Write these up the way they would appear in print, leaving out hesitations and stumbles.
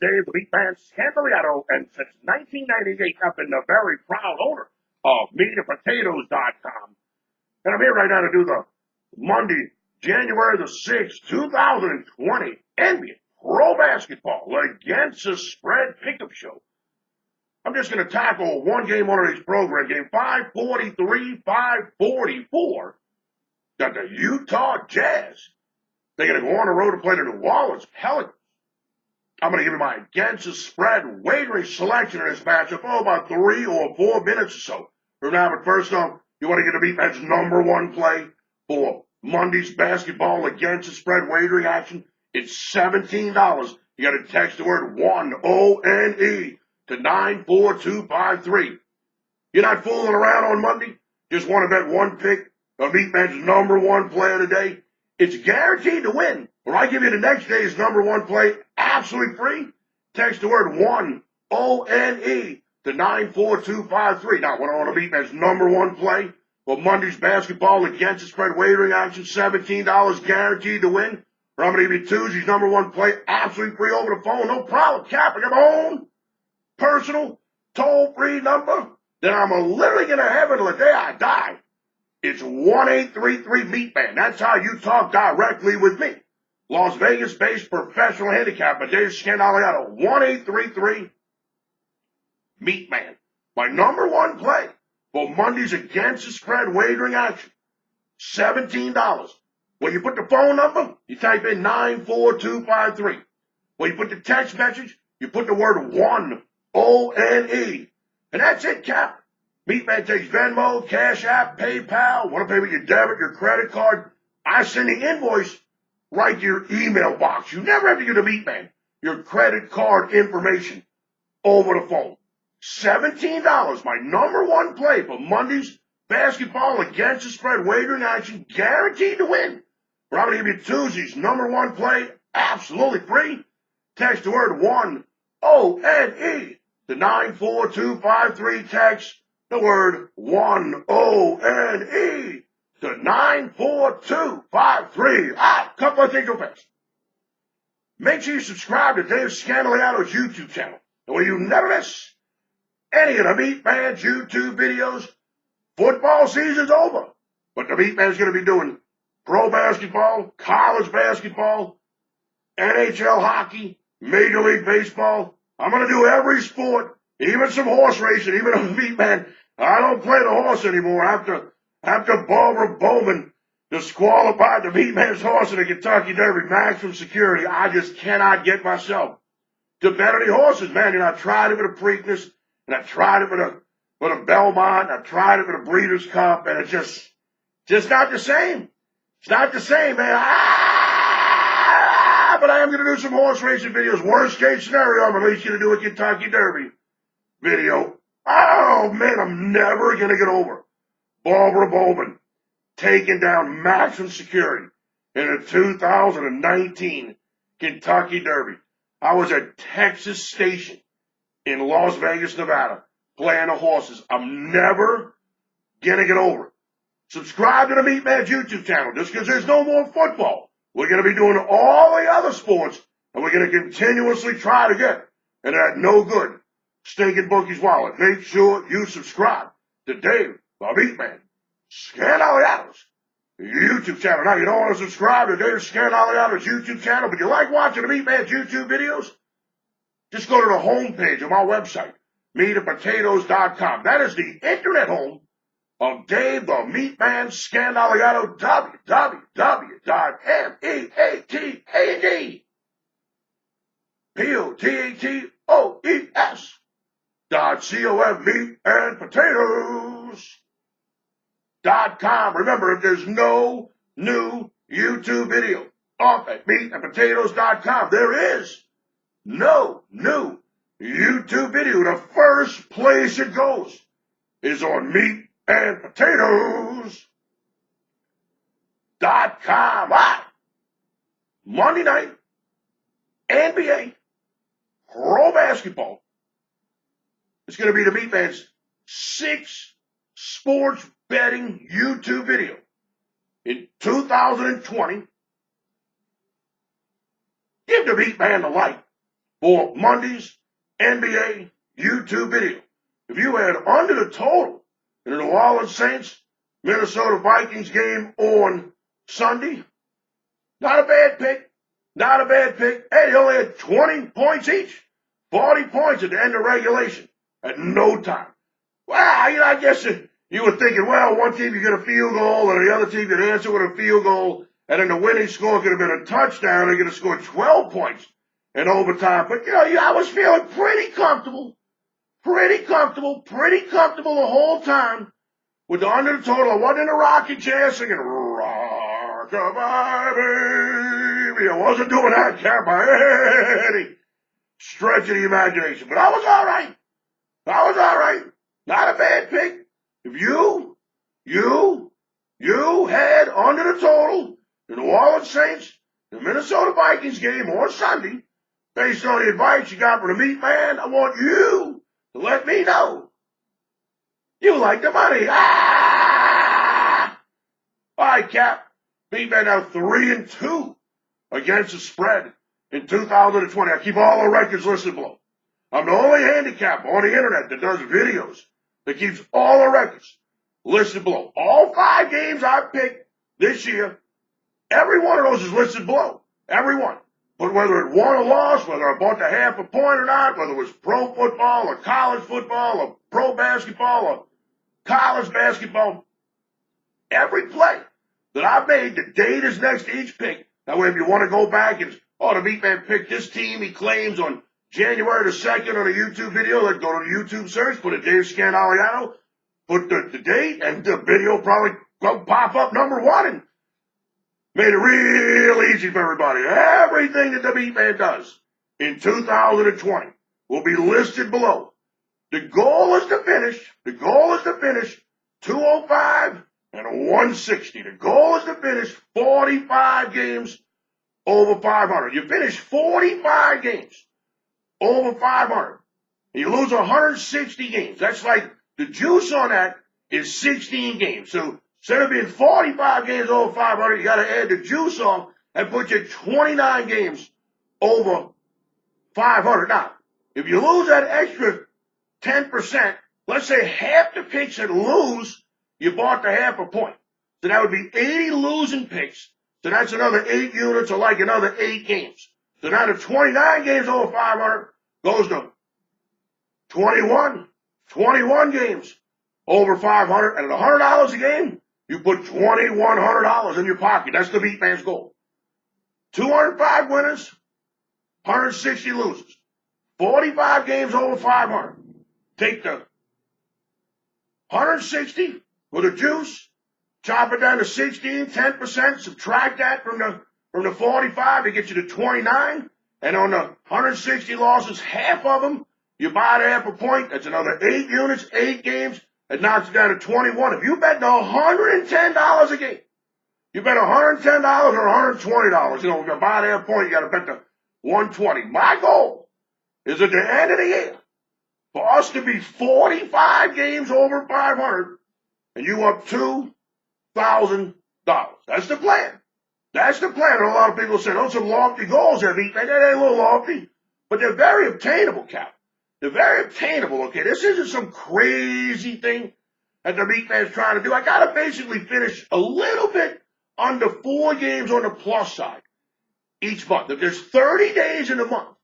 Dave the MeatMan Scandaliato, and since 1998, I've been a very proud owner of MeatPotatoes.com. And I'm here right now to do the Monday, January the 6th, 2020 NBA Pro Basketball Against the Spread Pickup Show. I'm just going to tackle one game on today's program, game 543, 544, got the Utah Jazz. They're going to go on the road to play the New Orleans Pelicans. I'm going to give you my against the spread wagering selection in this matchup, about 3 or 4 minutes or so from now. But first off, you want to get the MeatMan's number one play for Monday's basketball against the spread wagering action. It's $17. You got to text the word ONE, O-N-E, to 94253. You're not fooling around on Monday? Just want to bet one pick of MeatMan's number one play of the day? It's guaranteed to win. Or I give you the next day's number one play absolutely free. Text the word ONE, O-N-E, to 94253. Now, what I want to MeatMan's number one play for Monday's basketball against the spread wagering action, $17 guaranteed to win. Or I'm going to give you Tuesday's number one play absolutely free over the phone. No problem. Cap, I got my own personal toll-free number that I'm literally going to have until the day I die. It's 1-833-MeatMan. That's how you talk directly with me. Las Vegas-based professional handicapper Dave Scandaliato, 1-833-MeatMan. My number one play for Monday's against the spread wagering action, $17. When you put the phone number, you type in 94253. When you put the text message, you put the word ONE, O-N-E. And that's it, Cap. MeatMan takes Venmo, Cash App, PayPal. Want to pay with your debit, your credit card? I send the invoice right to your email box. You never have to give the MeatMan your credit card information over the phone. $17, my number one play for Monday's basketball against the spread wagering action, guaranteed to win. We're going to give you Tuesday's number one play absolutely free. Text the word ONE, O-N-E, to 94253. Text the word ONE, O-N-E, to 94253. Couple of things real fast. Make sure you subscribe to Dave Scandaliato's YouTube channel. The way you never miss any of the MeatMan's YouTube videos. Football season's over, but the MeatMan's going to be doing pro basketball, college basketball, NHL hockey, Major League Baseball. I'm going to do every sport, even some horse racing, even on MeatMan. I don't play the horse anymore after Barbara Bowman disqualified the MeatMan's horse in the Kentucky Derby, maximum security. I just cannot get myself to bet any horses, man. And I tried it with a Preakness, and I tried it with a Belmont, and I tried it with a Breeders' Cup, and it's just not the same. It's not the same, man. But I am going to do some horse racing videos. Worst case scenario, I'm at least going to do a Kentucky Derby video. Oh, man, I'm never going to get over Barbara Bowman taking down maximum security in the 2019 Kentucky Derby. I was at Texas Station in Las Vegas, Nevada, playing the horses. I'm never going to get over it. Subscribe to the MeatMan's YouTube channel just because there's no more football. We're going to be doing all the other sports, and we're going to continuously try to get in that no good stinking bookie's wallet. Make sure you subscribe to Dave the MeatMan Scandaliato's YouTube channel. Now, you don't want to subscribe to Dave Scandaliato's YouTube channel, but you like watching the MeatMan's YouTube videos? Just go to the homepage of my website, MeatPotatoes.com. That is the internet home of Dave the MeatMan Scandaliato, www.meatpotatoes.com, meatandpotatoes.com. Remember, if there's no new YouTube video up at meatandpotatoes.com, there is no new YouTube video. The first place it goes is on meatandpotatoes.com. Monday night, NBA, pro basketball. It's going to be the MeatMan's 6 sports betting YouTube video in 2020. Give the MeatMan the like. for Monday's NBA YouTube video. If you had under the total in the New Orleans Saints Minnesota Vikings game on Sunday, not a bad pick. Not a bad pick. Hey, they only had 20 points each. 40 points at the end of regulation at no time. Well, I guess you were thinking, well, one team you get a field goal and the other team could answer with a field goal, and then the winning score could have been a touchdown. They're going to score 12 points in overtime. But, I was feeling pretty comfortable the whole time with the under the total. I wasn't in a rocking chair singing, rock-a-bye, baby. I wasn't doing that, Cap, by any stretch of the imagination. But I was all right. Not a bad pick. If you had under the total the New Orleans Saints, the Minnesota Vikings game on Sunday, based on the advice you got from the MeatMan, I want you to let me know you like the money. All right, Cap. MeatMan now 3-2 against the spread in 2020. I keep all the records listed below. I'm the only handicap on the internet that does videos that keeps all the records listed below. All 5 games I picked this year, every one of those is listed below. Every one. But whether it won or lost, whether I bought the half a point or not, whether it was pro football or college football or pro basketball or college basketball, every play that I made, the date is next to each pick. That way if you want to go back and, the MeatMan picked this team he claims on January the 2nd on a YouTube video, let's go to the YouTube search, put a Dave Scandaliano, put the date, and the video probably go pop up number 1, and made it real easy for everybody. Everything that the MeatMan does in 2020 will be listed below. The goal is to finish 205 and 160. The goal is to finish 45 games over 500. You finish 45 games over 500, and you lose 160 games. That's like the juice on that is 16 games. So instead of being 45 games over 500, you got to add the juice on and put you 29 games over 500. Now, if you lose that extra 10%, let's say half the picks that lose, you bought the half a point. So that would be 80 losing picks. So that's another 8 units or like another 8 games. So now the 29 games over 500 goes to 21 games over 500. And at $100 a game, you put $2,100 in your pocket. That's the MeatMan's goal. 205 winners, 160 losers. 45 games over 500. Take the 160 with a juice, chop it down to 16, 10%, subtract that from the 45 to get you to 29. And on the 160 losses, half of them, you buy the half a point. That's another 8 units, 8 games. It knocks it down to 21. If you bet $110 a game, you bet $110 or $120. If you buy the half point, you got to bet the 120. My goal is at the end of the year for us to be 45 games over 500 and you up $2,000. That's the plan. That's the plan. And a lot of people say, some lofty goals there, MeatMan. They're a little lofty, but they're very obtainable, Cap. They're very obtainable, okay? This isn't some crazy thing that the MeatMan's trying to do. I got to basically finish a little bit under 4 games on the plus side each month. If there's 30 days in a month,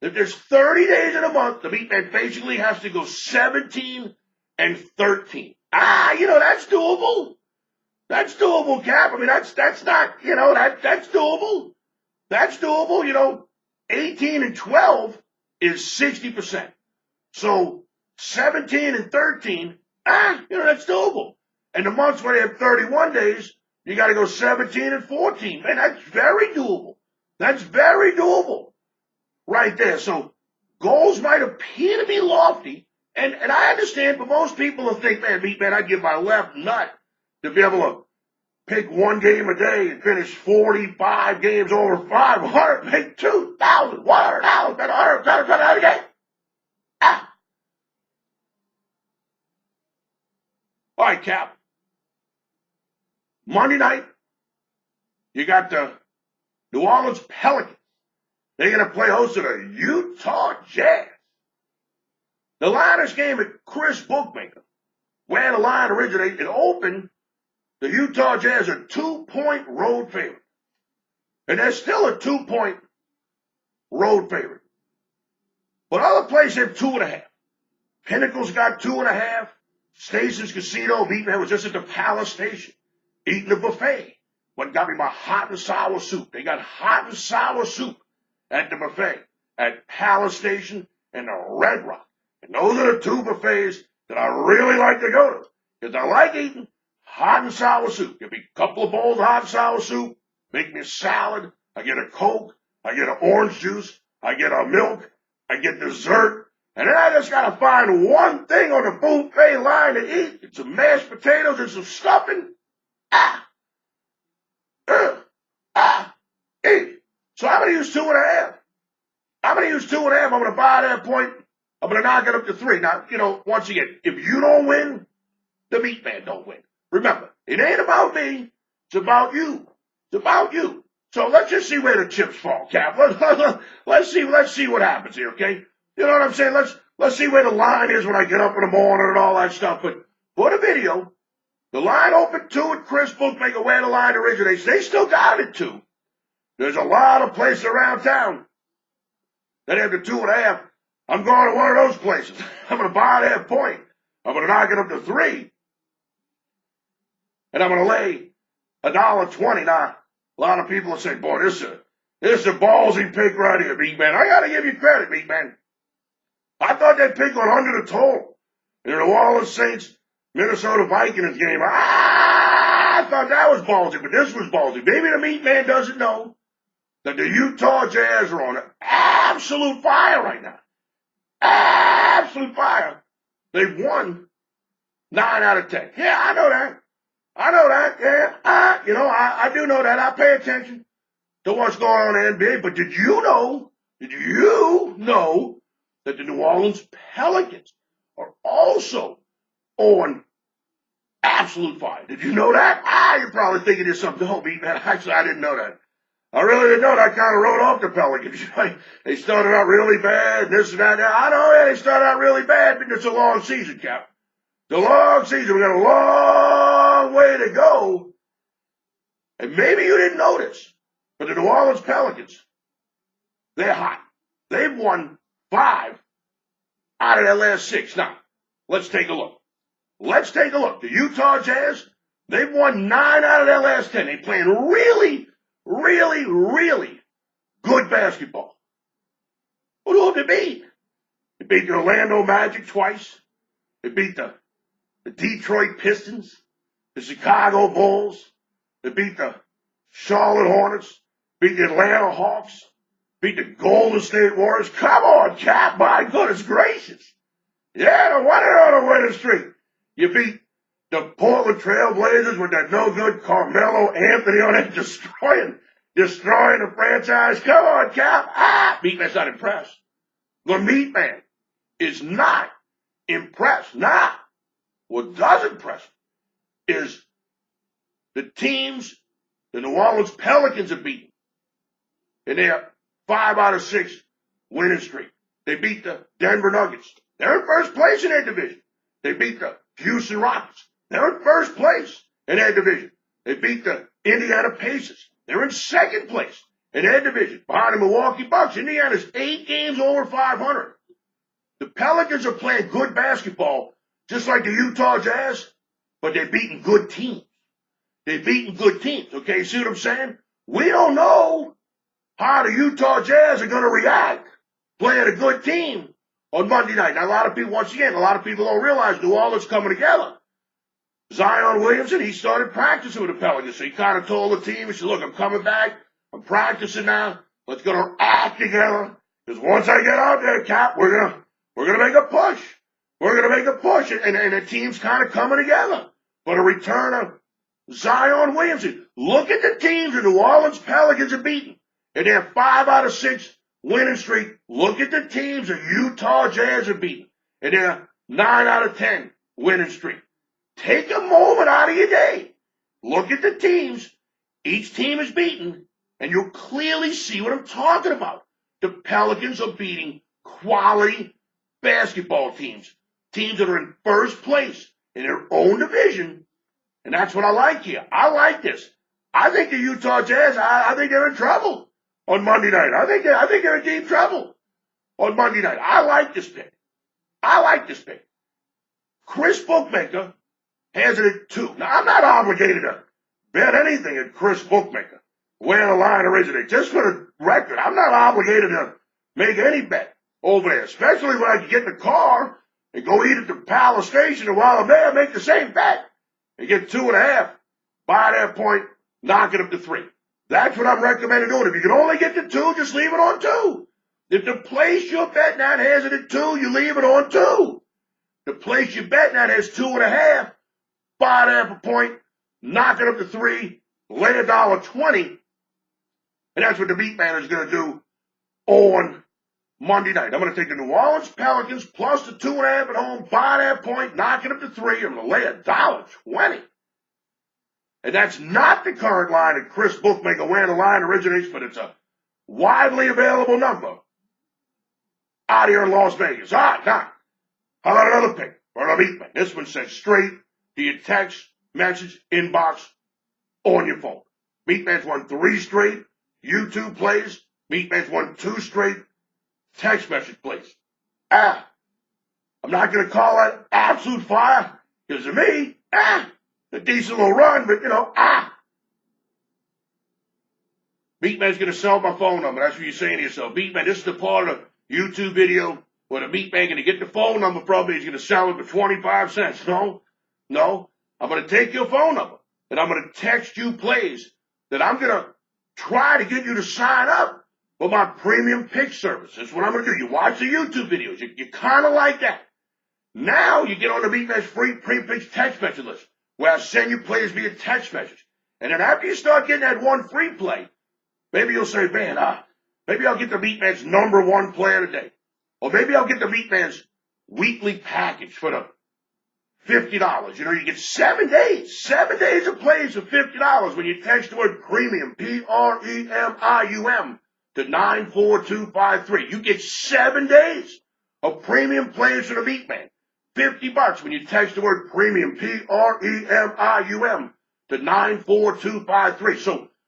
the MeatMan basically has to go 17 and 13. That's doable. That's doable, Cap. I mean, that's not, that's doable. That's doable. 18 and 12 is 60%. So 17 and 13, that's doable. And the months where they have 31 days, you got to go 17 and 14. Man, that's very doable. That's very doable right there. So goals might appear to be lofty, and I understand, but most people will think, MeatMan, I'd give my left nut to be able to pick 1 game a day and finish 45 games over 500, make $2,100, bet $100 a game. All right, Cap. Monday night, you got the New Orleans Pelicans They're going to play host to the Utah Jazz. The line is game at Chris Bookmaker, where the line originated. It opened the Utah Jazz a 2-point road favorite. And they're still a 2-point road favorite. But other places have 2.5. Pinnacle's got 2.5. Station's Casino, MeatMan was just at the Palace Station, eating a buffet. What got me my hot and sour soup. They got hot and sour soup at the buffet at Palace Station and the Red Rock. And those are the two buffets that I really like to go to. Because I like eating hot and sour soup. Give me a couple of bowls of hot and sour soup. Make me a salad. I get a Coke. I get an orange juice. I get a milk. I get dessert. And then I just got to find one thing on the buffet line to eat. It's some mashed potatoes and some stuffing. Eat. So I'm going to use 2.5. I'm going to use 2.5. I'm going to buy that point. I'm going to knock it up to 3. Now, once again, if you don't win, the MeatMan don't win. Remember, it ain't about me. It's about you. It's about you. So let's just see where the chips fall, Cap. Let's see what happens here, okay? You know what I'm saying? Let's see where the line is when I get up in the morning and all that stuff. But for the video, the line opened 2 at Chris Bookmaker, where the line originates. They still got it 2. There's a lot of places around town that have the 2.5. I'm going to one of those places. I'm going to buy that point. I'm going to knock it up to 3. And I'm going to lay $1.20. Now, a lot of people are saying, boy, this is a ballsy pick right here, MeatMan. I got to give you credit, MeatMan. I thought that pick went under the total. In the New Orleans Saints, Minnesota Vikings game. I thought that was ballsy, but this was ballsy. Maybe the MeatMan doesn't know that the Utah Jazz are on an absolute fire right now. Absolute fire. They've won 9 out of 10. Yeah, I know that. Yeah, I do know that. I pay attention to what's going on in the NBA. But did you know that the New Orleans Pelicans are also on absolute fire? Did you know that? You're probably thinking there's something. No, MeatMan. Actually, I didn't know that. I really didn't know that. I kind of wrote off the Pelicans. They started out really bad, this and that. I know, yeah, they started out really bad, but it's a long season, Cap. It's a long season. We got a long way to go. And maybe you didn't notice, but the New Orleans Pelicans, they're hot. They've won 5 out of their last 6. Now, let's take a look. The Utah Jazz, they've won 9 out of their last 10. They're playing really good basketball. Who do they beat? They beat the Orlando Magic twice. They beat the Detroit Pistons, the Chicago Bulls. They beat the Charlotte Hornets, beat the Atlanta Hawks, beat the Golden State Warriors. Come on, Cap, my goodness gracious. Yeah, the one on a winning streak. You beat the Portland Trail Blazers with that no good Carmelo Anthony on it, destroying the franchise. Come on, Cap. MeatMan's not impressed. The MeatMan is not impressed. Now, what does impress me is the teams the New Orleans Pelicans have beaten in their 5 out of 6 winning streak. They beat the Denver Nuggets. They're in first place in their division. They beat the Houston Rockets. They're in first place in their division. They beat the Indiana Pacers. They're in second place in their division, behind the Milwaukee Bucks. Indiana's 8 games over 500. The Pelicans are playing good basketball, just like the Utah Jazz, but they're beating good teams. Okay, see what I'm saying? We don't know how the Utah Jazz are going to react playing a good team on Monday night. Now, a lot of people don't realize New Orleans coming together. Zion Williamson, he started practicing with the Pelicans. So he kind of told the team, he said, look, I'm coming back. I'm practicing now. Let's go to act together. Because once I get out there, Cap, we're gonna make a push. And the team's kind of coming together for the return of Zion Williamson. Look at the teams the New Orleans Pelicans have beaten in their 5 out of 6 winning streak. Look at the teams the Utah Jazz have beaten in their 9 out of 10 winning streak. Take a moment out of your day. Look at the teams each team is beaten, and you'll clearly see what I'm talking about. the Pelicans are beating quality basketball teams that are in first place in their own division. And that's what I like here. I like this. I think the Utah Jazz, I think they're in trouble on Monday night. I think they're in deep trouble on Monday night. I like this pick. Chris Bookmaker has it at 2. Now, I'm not obligated to bet anything at Chris Bookmaker. Where the line originates. Just for the record, I'm not obligated to make any bet over there, especially when I can get in the car and go eat at the Palace Station, and while I'm there, make the same bet and get 2.5. By that point, knock it up to 3. That's what I'm recommending doing. If you can only get to 2, just leave it on 2. If the place you're betting at has it at 2, you leave it on 2. The place you're betting at has 2.5, buy that a point, knock it up to 3, lay $1.20, and that's what the MeatMan is going to do on Monday night. I'm going to take the New Orleans Pelicans plus the 2.5 at home, buy that point, knock it up to 3. I'm going to lay $1.20. And that's not the current line that Chris Bookmaker where the line originates, but it's a widely available number out here in Las Vegas. All right, now, how about another pick for the MeatMan? This one says straight to your text message inbox on your phone. MeatMan's won 3 straight YouTube plays. MeatMan's won 2 straight text message plays. I'm not going to call that absolute fire, because to me, a decent little run, but MeatMan's going to sell my phone number. That's what you're saying to yourself. MeatMan, this is the part of the YouTube video where the MeatMan going to get the phone number from me. He's going to sell it for 25 cents. No. I'm going to take your phone number and I'm going to text you plays that I'm going to try to get you to sign up for my premium pick service. That's what I'm going to do. You watch the YouTube videos. You kind of like that. Now you get on the MeatMan's free pre-pick text message list, where I send you plays via text message. And then after you start getting that one free play, maybe you'll say, man, maybe I'll get the MeatMan's number 1 player today. Or maybe I'll get the MeatMan's weekly package for the $50. You get 7 days of plays for $50 when you text the word premium, PREMIUM, to 94253. You get 7 days of premium plays for the MeatMan. $50 when you text the word premium, PREMIUM, to 94253.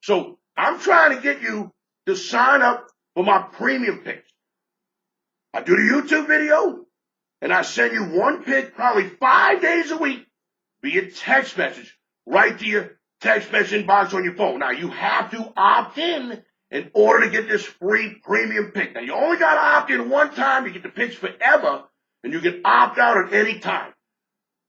So I'm trying to get you to sign up for my premium picks. I do the YouTube video, and I send you one pick probably 5 days a week via text message right to your text message inbox on your phone. Now, you have to opt in order to get this free premium pick. Now, you only got to opt in one time. You get the picks forever, and you can opt out at any time.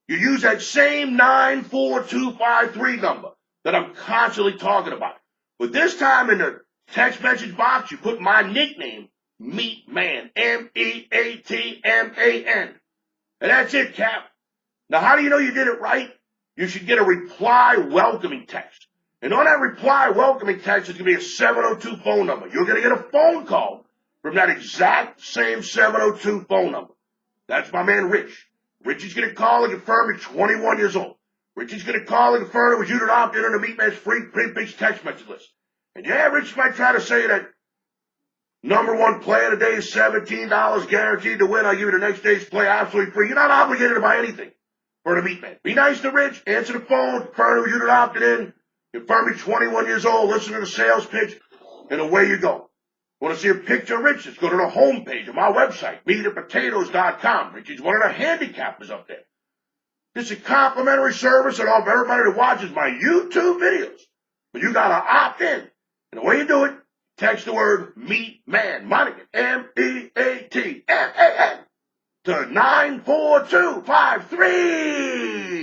You use that same 94253 number that I'm constantly talking about. But this time in the text message box, you put my nickname, MeatMan, MEATMAN. And that's it, Cap. Now, how do you know you did it right? You should get a reply welcoming text. And on that reply welcoming text is going to be a 702 phone number. You're going to get a phone call from that exact same 702 phone number. That's my man, Rich. Rich is going to call and confirm you're 21 years old. Rich is going to call and confirm it was you that opted in on the MeatMan's free pre-pitch text message list. And yeah, Rich might try to say that number 1 player today is $17 guaranteed to win. I'll give you the next day's play absolutely free. You're not obligated to buy anything for the MeatMan. Be nice to Rich. Answer the phone. Confirm it was you that opted in. Confirm you're 21 years old. Listen to the sales pitch. And away you go. Want to see a picture of Rich? Just go to the homepage of my website, meatandpotatoes.com. Rich is one of the handicappers up there. This is a complimentary service that all of everybody that watches my YouTube videos. But you got to opt in. And the way you do it, text the word MeatMan, Monica, MEATMAN, to 94253.